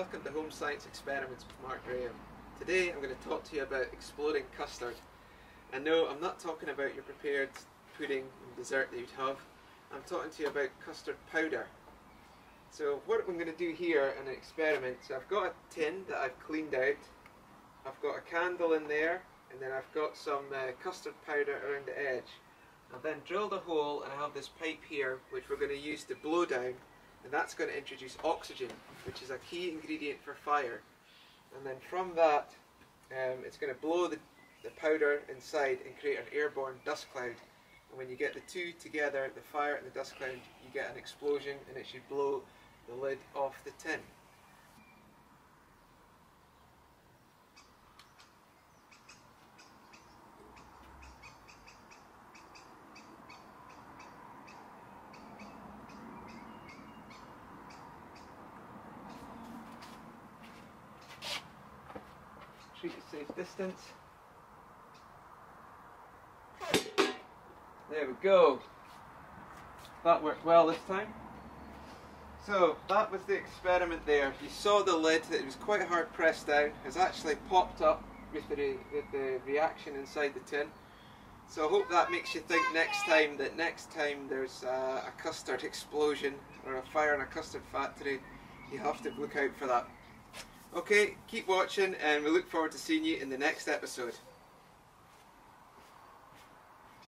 welcome to Home Science Experiments with Mark Graham. Today I'm going to talk to you about exploding custard. And no, I'm not talking about your prepared pudding and dessert that you'd have. I'm talking to you about custard powder. So what I'm going to do here in an experiment, so I've got a tin that I've cleaned out, I've got a candle in there, and then I've got some custard powder around the edge. I've then drilled a hole and I have this pipe here which we're going to use to blow down, and that's going to introduce oxygen, which is a key ingredient for fire. And then from that it's going to blow the powder inside and create an airborne dust cloud. And when you get the two together, the fire and the dust cloud, you get an explosion and it should blow the lid off the tin. Treat a safe distance. There we go. That worked well this time. So that was the experiment there. You saw the lid, that it was quite hard pressed down. It's actually popped up with the reaction inside the tin. So I hope that makes you think next time there's a custard explosion or a fire in a custard factory, you have to look out for that. Okay, keep watching and we look forward to seeing you in the next episode.